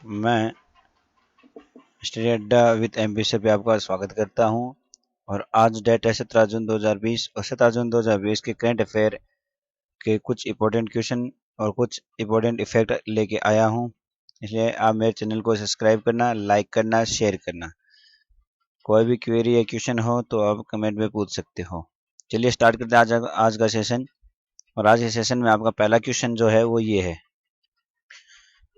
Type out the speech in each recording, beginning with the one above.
मैं स्टडी अड्डा with MBC पे आपका स्वागत करता हूं और आज डेट है 17 जून 2020 और 17 जून 2020 के करंट अफेयर के कुछ इंपॉर्टेंट क्वेश्चन और कुछ इंपॉर्टेंट इफेक्ट लेके आया हूं। इसलिए आप मेरे चैनल को सब्सक्राइब करना, लाइक करना, शेयर करना। कोई भी क्वेरी या क्वेश्चन हो तो आप कमेंट में पूछ सकते हो। चलिए स्टार्ट करते हैं आज का सेशन। और आज के सेशन में आपका पहला क्वेश्चन जो है वो ये है,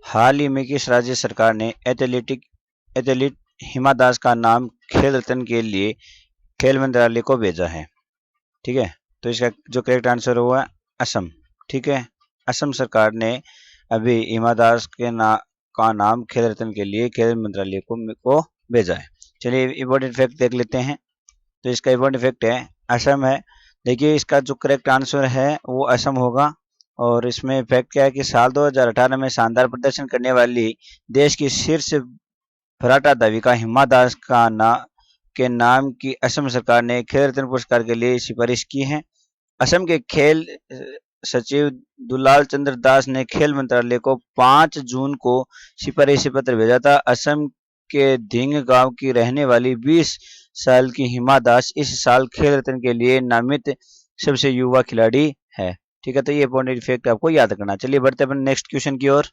हाल ही में किस राज्य सरकार ने एथलीट हिमा दास का नाम खेल रत्न के लिए खेल मंत्रालय को भेजा है? ठीक है, तो इसका जो करेक्ट आंसर हुआ असम। ठीक है, असम सरकार ने अभी हिमा दास का नाम खेल रत्न के लिए खेल मंत्रालय को भेजा है। चलिए इम्पोर्टेंट फैक्ट देख लेते हैं। तो इसका इम्पोर्टेंट फैक्ट है असम है। देखिए इसका जो करेक्ट आंसर है वो असम होगा। और इसमें फैक्ट क्या है कि साल 2018 में शानदार प्रदर्शन करने वाली देश की शीर्ष फर्राटा दाविका हिमा दास के नाम की असम सरकार ने खेल रत्न पुरस्कार के लिए सिफारिश की है। असम के खेल सचिव दुलाल चंद्र दास ने खेल मंत्रालय को 5 जून को सिफारिशी पत्र भेजा था। असम के धिंग गांव की रहने वाली 20 साल की हिमा दास इस साल खेल रत्न के लिए नामित सबसे युवा खिलाड़ी है। ठीक है, तो ये पॉइंट फैक्ट आपको याद करना। चलिए बढ़ते हैं अपन नेक्स्ट क्वेश्चन की ओर।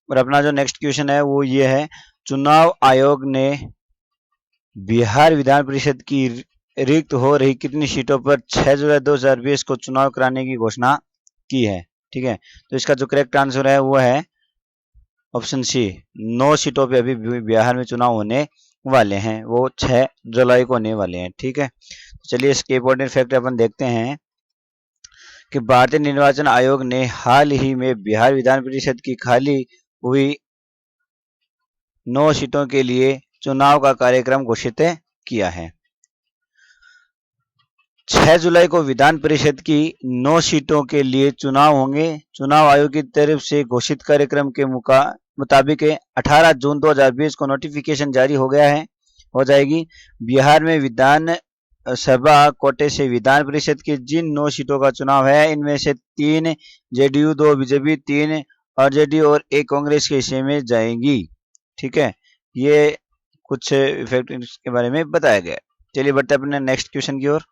और अपना जो नेक्स्ट क्वेश्चन है वो ये है, चुनाव आयोग ने बिहार विधान परिषद की रिक्त हो रही कितनी सीटों पर 6 जुलाई 2020 को चुनाव कराने की घोषणा की है? ठीक है, तो इसका जो करेक्ट आंसर है वो है ऑप्शन सी, 9 सीटों पे अभी बिहार में चुनाव होने वाले हैं, वो 6 जुलाई को होने वाले हैं। ठीक है, चलिए इसके इंपॉर्टेंट फैक्ट अपन देखते हैं कि भारतीय निर्वाचन आयोग ने हाल ही में बिहार विधान परिषद की खाली हुई 9 सीटों के लिए चुनाव का कार्यक्रम घोषित किया है। 6 जुलाई को विधान परिषद की 9 सीटों के लिए चुनाव होंगे। चुनाव आयोग की तरफ से घोषित कार्यक्रम के मुताबिक 18 जून 2020 को नोटिफिकेशन जारी हो जाएगी। बिहार में विधान सभा कोटे से विधान परिषद की जिन 9 सीटों का चुनाव है, इनमें से 3 जेडीयू, 2 बीजेपी, 3 आरजेडी और 1 कांग्रेस के हिस्से में जाएंगी। ठीक है, ये कुछ इफेक्ट के बारे में बताया गया। चलिए बढ़ते हैं अपने नेक्स्ट क्वेश्चन की ओर।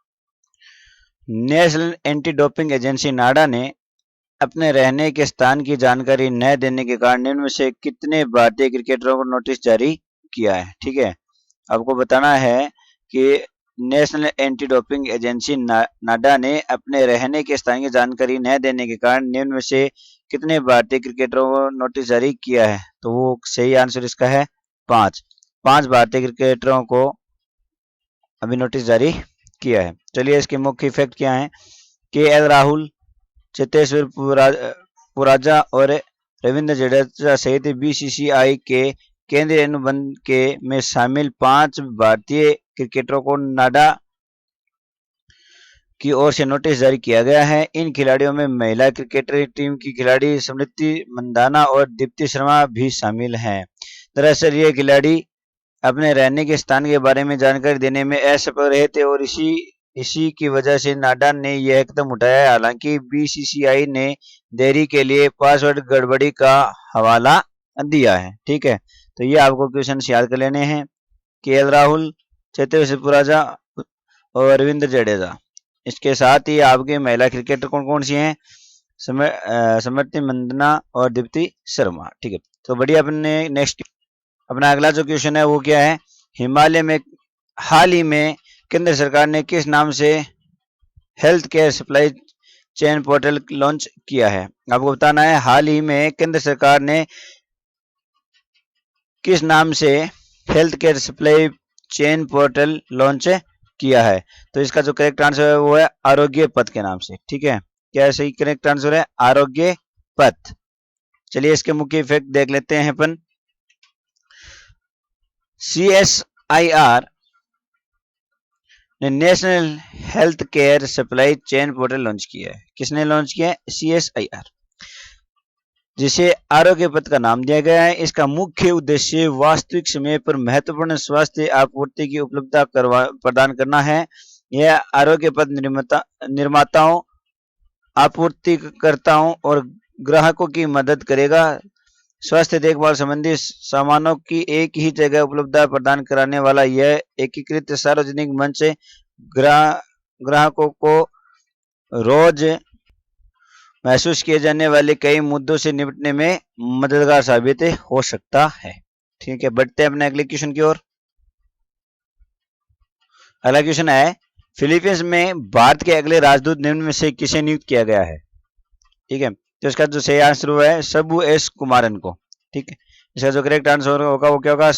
नेशनल एंटी डोपिंग एजेंसी नाडा ने अपने रहने के स्थान की जानकारी न देने के कारण इनमें से कितने भारतीय क्रिकेटरों को नोटिस जारी किया है? ठीक है, आपको बताना है कि नेशनल एंटी डोपिंग एजेंसी नाडा ने अपने रहने के स्थान की जानकारी न देने के कारण निम्न में से कितने भारतीय क्रिकेटरों को नोटिस जारी किया है? तो वो सही आंसर इसका है 5 भारतीय क्रिकेटरों को अभी नोटिस जारी किया है। चलिए इसके मुख्य इफेक्ट क्या है? KL राहुल, चेतेश्वर पुजारा और रविंद्र जडेजा सहित BCCI के केंद्रीय अनुबंध में शामिल 5 भारतीय क्रिकेटरों को नाडा की ओर से नोटिस जारी किया गया है। इन खिलाड़ियों में महिला क्रिकेट टीम की खिलाड़ी स्मृति मंदाना और दीप्ति शर्मा भी शामिल हैं। दरअसल ये खिलाड़ी अपने रहने के स्थान के बारे में जानकारी देने में असफल रहे थे और इसी की वजह से नाडा ने यह कदम उठाया है। हालांकि BCCI ने देरी के लिए पासवर्ड गड़बड़ी का हवाला दिया है। ठीक है, तो ये आपको क्वेश्चन याद कर लेने हैं। KL राहुल, चेतेश्वर पुजारा और रविंद्र जडेजा। इसके साथ ही आपके महिला क्रिकेटर कौन कौन सी हैं? स्मृति मंदाना और दीप्ति शर्मा। ठीक है, तो बढ़िया। अपने नेक्स्ट अपना अगला जो क्वेश्चन है वो क्या है, हिमालय में हाल ही में केंद्र सरकार ने किस नाम से health care supply chain portal launch किया है? आपको बताना है हाल ही में केंद्र सरकार ने किस नाम से health care supply chain portal launch किया है? तो इसका जो करेक्ट आंसर है वो है आरोग्य पथ के नाम से। ठीक है, क्या सही करेक्ट आंसर है? आरोग्य पथ। चलिए इसके मुख्य इफेक्ट देख लेते हैं अपन। CSIR ने national health care supply chain portal launch किया है। किसने लॉन्च किया है? CSIR, जिसे आरोग्य पथ का नाम दिया गया है। इसका मुख्य उद्देश्य वास्तविक समय पर महत्वपूर्ण स्वास्थ्य आपूर्ति की उपलब्धता प्रदान करना है। यह आरोग्य पथ निर्माताओं, आपूर्तिकर्ताओं और ग्राहकों की मदद करेगा। स्वास्थ्य देखभाल संबंधी सामानों की एक ही जगह उपलब्धता प्रदान कराने वाला यह एकीकृत सार्वजनिक मंच ग्राहकों को रोज महसूस किए जाने वाले कई मुद्दों से निपटने में मददगार साबित हो सकता है। ठीक है, बढ़ते हैं अपने अगले क्वेश्चन की ओर। अगला क्वेश्चन है, फिलीपींस में भारत के अगले राजदूत निम्न में से किसे नियुक्त किया गया है? ठीक है, तो इसका जो सही आंसर हुआ है शंभू एस कुमारन को। ठीक है, इसका जो करेक्ट आंसर होगा वो क्या होगा?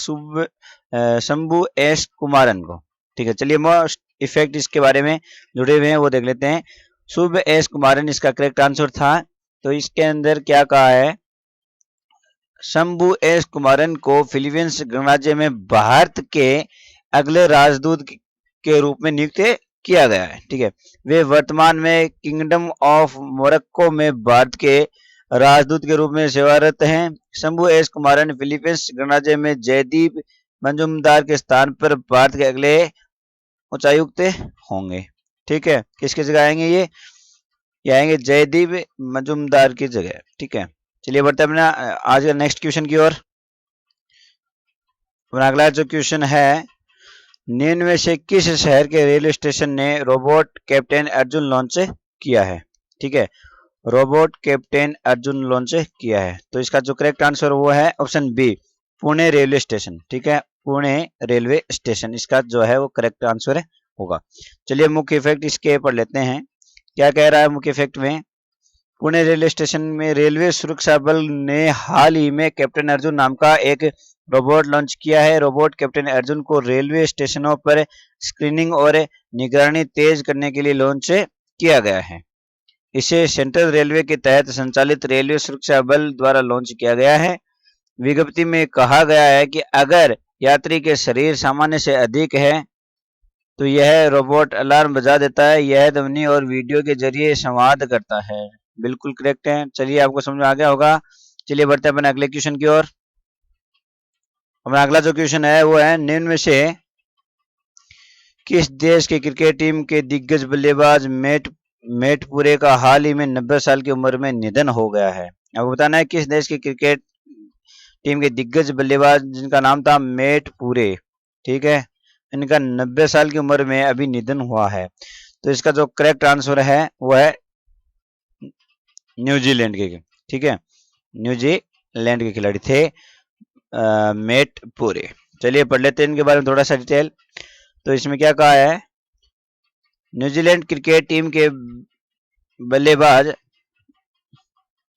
शंभू एस कुमारन को। ठीक है, चलिए मोस्ट इफेक्ट इसके बारे में जुड़े हुए हैं वो देख लेते हैं। शुभ एस कुमारन इसका करेक्ट आंसर था। तो इसके अंदर क्या कहा है? शंभू एस कुमारन को फिलीपींस गणराज्य में भारत के अगले राजदूत के रूप में नियुक्त किया गया है। ठीक है, वे वर्तमान में किंगडम ऑफ मोरक्को में भारत के राजदूत के रूप में सेवारत हैं। शंभू एस कुमारन फिलीपींस गणराज्य में जयदीप मंजुमदार के स्थान पर भारत के अगले उच्चायुक्त होंगे। ठीक है, किसकी जगह आएंगे ये आएंगे जयदीप मंजुमदार की जगह। ठीक है, चलिए बढ़ते हैं अपना आज का नेक्स्ट क्वेश्चन की ओर। अगला जो क्वेश्चन है, निम्न में से किस शहर के रेलवे स्टेशन ने रोबोट कैप्टन अर्जुन लॉन्च किया है? ठीक है, रोबोट कैप्टन अर्जुन लॉन्च किया है। तो इसका जो करेक्ट आंसर वो है option B, Pune railway station. ठीक है, पुणे रेलवे स्टेशन इसका जो है वो करेक्ट आंसर होगा। चलिए मुख्य इफेक्ट इसके पढ़ लेते हैं। क्या कह रहा है मुख्य इफेक्ट में? पुणे रेलवे स्टेशन में रेलवे सुरक्षा बल ने हाल ही में कैप्टन अर्जुन नाम का एक रोबोट लॉन्च किया है। रोबोट कैप्टन अर्जुन को रेलवे स्टेशनों पर स्क्रीनिंग और निगरानी तेज करने के लिए लॉन्च किया गया है। इसे सेंट्रल रेलवे के तहत संचालित रेलवे सुरक्षा बल द्वारा लॉन्च किया गया है। विज्ञप्ति में कहा गया है कि अगर यात्री के शरीर सामान्य से अधिक है तो यह रोबोट अलार्म बजा देता है। यह ध्वनि और वीडियो के जरिए संवाद करता है। बिल्कुल करेक्ट है। चलिए आपको समझ में आ गया होगा। चलिए बढ़ते हैं अपने अगले क्वेश्चन की ओर। हमारा अगला जो क्वेश्चन है वो है, निम्न में से किस देश के क्रिकेट टीम के दिग्गज बल्लेबाज मैट पुरे का हाल ही में 90 साल की उम्र में निधन हो गया है? आपको बताना है किस देश के क्रिकेट टीम के दिग्गज बल्लेबाज जिनका नाम था मैट पुरे। ठीक है, इनका 90 साल की उम्र में अभी निधन हुआ है। तो इसका जो करेक्ट आंसर है वो है न्यूजीलैंड के। ठीक है, न्यूजीलैंड के खिलाड़ी थे मैट पुरे। चलिए पढ़ लेते हैं इनके बारे में थोड़ा सा डिटेल। तो इसमें क्या कहा है, न्यूजीलैंड क्रिकेट टीम के बल्लेबाज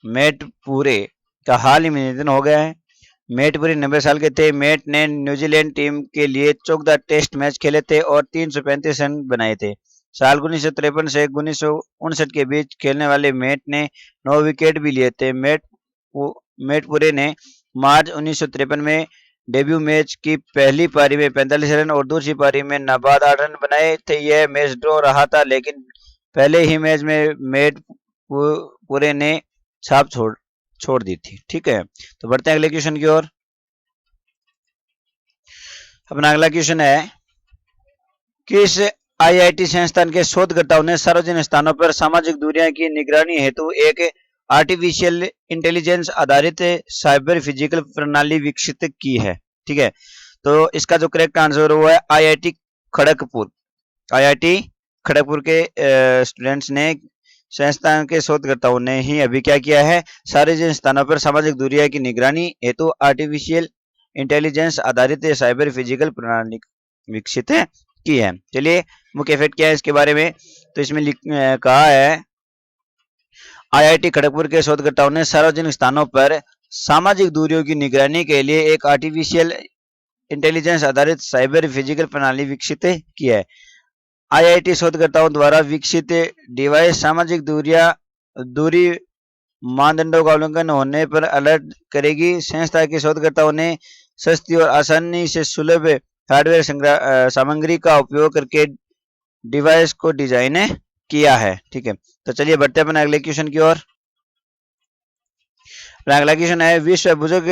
मैट पुरे का हाल ही में निधन हो गया है। मैट पुरे 90 साल के थे। मैट ने न्यूजीलैंड टीम के लिए 14 टेस्ट मैच खेले थे और 335 रन बनाए थे। साल 1953 से 1959 के बीच खेलने वाले मैट ने 9 विकेट भी लिए थे। मैट पुरे ने मार्च 1953 में डेब्यू मैच की पहली पारी में 45 रन और दूसरी पारी में नाबाद 8 रन बनाए थे। यह मैच ड्रॉ रहा था, लेकिन पहले ही मैच में मैट पुरे ने छाप छोड़ दी थी। ठीक है, तो बढ़ते हैं अगले क्वेश्चन की ओर। अपना अगला क्वेश्चन है, किस आईआईटी संस्थान के शोधकर्ताओं ने सार्वजनिक स्थानों पर सामाजिक दूरियां की निगरानी हेतु एक आर्टिफिशियल इंटेलिजेंस आधारित साइबर फिजिकल प्रणाली विकसित की है? ठीक है, तो इसका जो करेक्ट आंसर हुआ है आईआईटी खड़गपुर। आईआईटी खड़गपुर के स्टूडेंट्स ने, संस्थान के शोधकर्ताओं ने ही अभी क्या किया है, सार्वजनिक स्थानों पर सामाजिक दूरियां की निगरानी हेतु आर्टिफिशियल इंटेलिजेंस आधारित साइबर फिजिकल प्रणाली विकसित की है। चलिए मुख्य इफेक्ट क्या है इसके बारे में। तो इसमें कहा है, आईआईटी खड़गपुर के शोधकर्ताओं ने सार्वजनिक स्थानों पर सामाजिक दूरियों की निगरानी के लिए एक आर्टिफिशियल इंटेलिजेंस आधारित साइबर फिजिकल प्रणाली विकसित की है। आईआईटी शोधकर्ताओं द्वारा विकसित डिवाइस सामाजिक दूरी मानदंडों का उल्लंघन होने पर अलर्ट करेगी। संस्था के शोधकर्ताओं ने सस्ती और आसानी से सुलभ हार्डवेयर सामग्री का उपयोग करके डिवाइस को डिजाइन किया है। ठीक है, तो चलिए बढ़ते हैं अपने अगले क्वेश्चन की ओर। अगला क्वेश्चन है, विश्व बुजुर्ग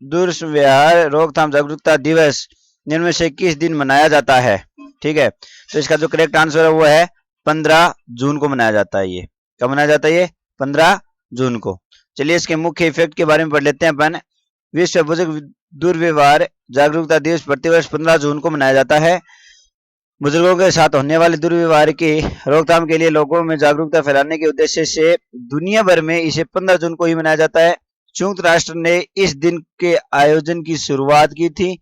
दुर्व्यवहार रोकथाम जागरूकता दिवस जिनमें से किस दिन मनाया जाता है? ठीक है, तो इसका जो करेक्ट आंसर है वो है 15 जून को मनाया जाता है। ये कब मनाया जाता है? ये 15 जून को। चलिए इसके मुख्य इफेक्ट के बारे में पढ़ लेते हैं अपन। विश्व बुजुर्ग दुर्व्यवहार जागरूकता दिवस प्रतिवर्ष 15 जून को मनाया जाता है। बुजुर्गों के साथ होने वाले दुर्व्यवहार की रोकथाम के लिए लोगों में जागरूकता फैलाने के उद्देश्य से दुनिया भर में इसे 15 जून को ही मनाया जाता है। संयुक्त राष्ट्र ने इस दिन के आयोजन की शुरुआत की थी।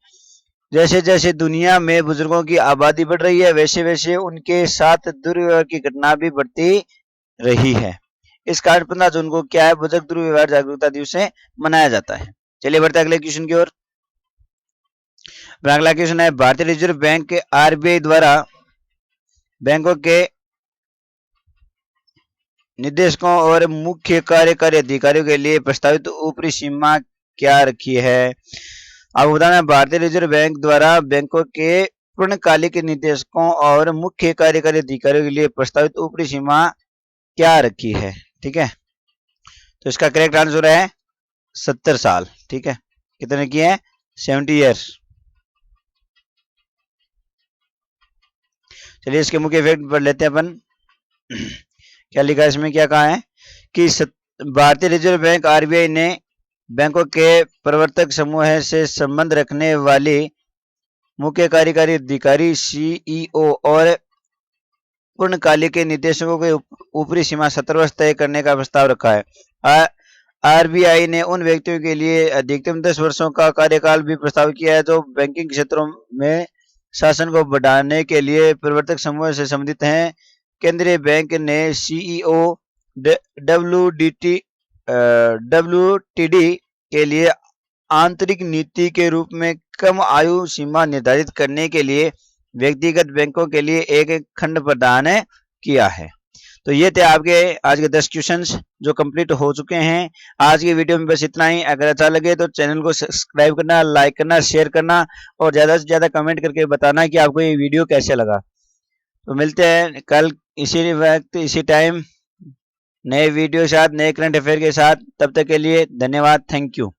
जैसे जैसे दुनिया में बुजुर्गों की आबादी बढ़ रही है, वैसे वैसे उनके साथ दुर्व्यवहार की घटना भी बढ़ती रही है। इस कारण 15 जून को क्या है, बुजुर्ग दुर्व्यवहार जागरूकता दिवस से मनाया जाता है। चलिए बढ़ते अगले क्वेश्चन की ओर। अगला क्वेश्चन है, भारतीय रिजर्व बैंक आरबीआई द्वारा बैंकों के निदेशकों और मुख्य कार्यकारी अधिकारियों के लिए प्रस्तावित ऊपरी सीमा क्या रखी है? आपको बताना है, भारतीय रिजर्व बैंक द्वारा बैंकों के पूर्णकालिक निदेशकों और मुख्य कार्यकारी अधिकारियों के लिए प्रस्तावित ऊपरी सीमा क्या रखी है। ठीक है, तो इसका करेक्ट आंसर है 70 साल। ठीक है, कितने की है? 70 ईयर्स। चलिए इसके मुख्य इफेक्ट पढ़ लेते हैं अपन। क्या लिखा है इसमें, क्या कहा है कि भारतीय रिजर्व बैंक आरबीआई ने बैंकों के प्रवर्तक समूह से संबंध रखने वाली मुख्य कार्यकारी अधिकारी सीईओ और पूर्णकालिक के निदेशकों के ऊपरी सीमा 70 वर्ष तय करने का प्रस्ताव रखा है। आरबीआई ने उन व्यक्तियों के लिए अधिकतम 10 वर्षों का कार्यकाल भी प्रस्तावित किया है जो बैंकिंग क्षेत्रों में शासन को बढ़ाने के लिए प्रवर्तक समूह से संबंधित हैं। केंद्रीय बैंक ने सीईओ डब्ल्यूटीडी के लिए आंतरिक नीति के रूप में कम आयु सीमा निर्धारित करने के लिए व्यक्तिगत बैंकों के लिए एक खंड प्रदान किया है। तो ये थे आपके आज के 10 क्वेश्चंस जो कंप्लीट हो चुके हैं। आज की वीडियो में बस इतना ही। अगर अच्छा लगे तो चैनल को सब्सक्राइब करना, लाइक करना, शेयर करना और ज़्यादा से ज़्यादा कमेंट करके बताना कि आपको ये वीडियो कैसे लगा। तो मिलते हैं कल इसी वक्त इसी टाइम नए वीडियो के साथ, नए करंट अफेयर के साथ। तब तक के लिए धन्यवाद, थैंक यू।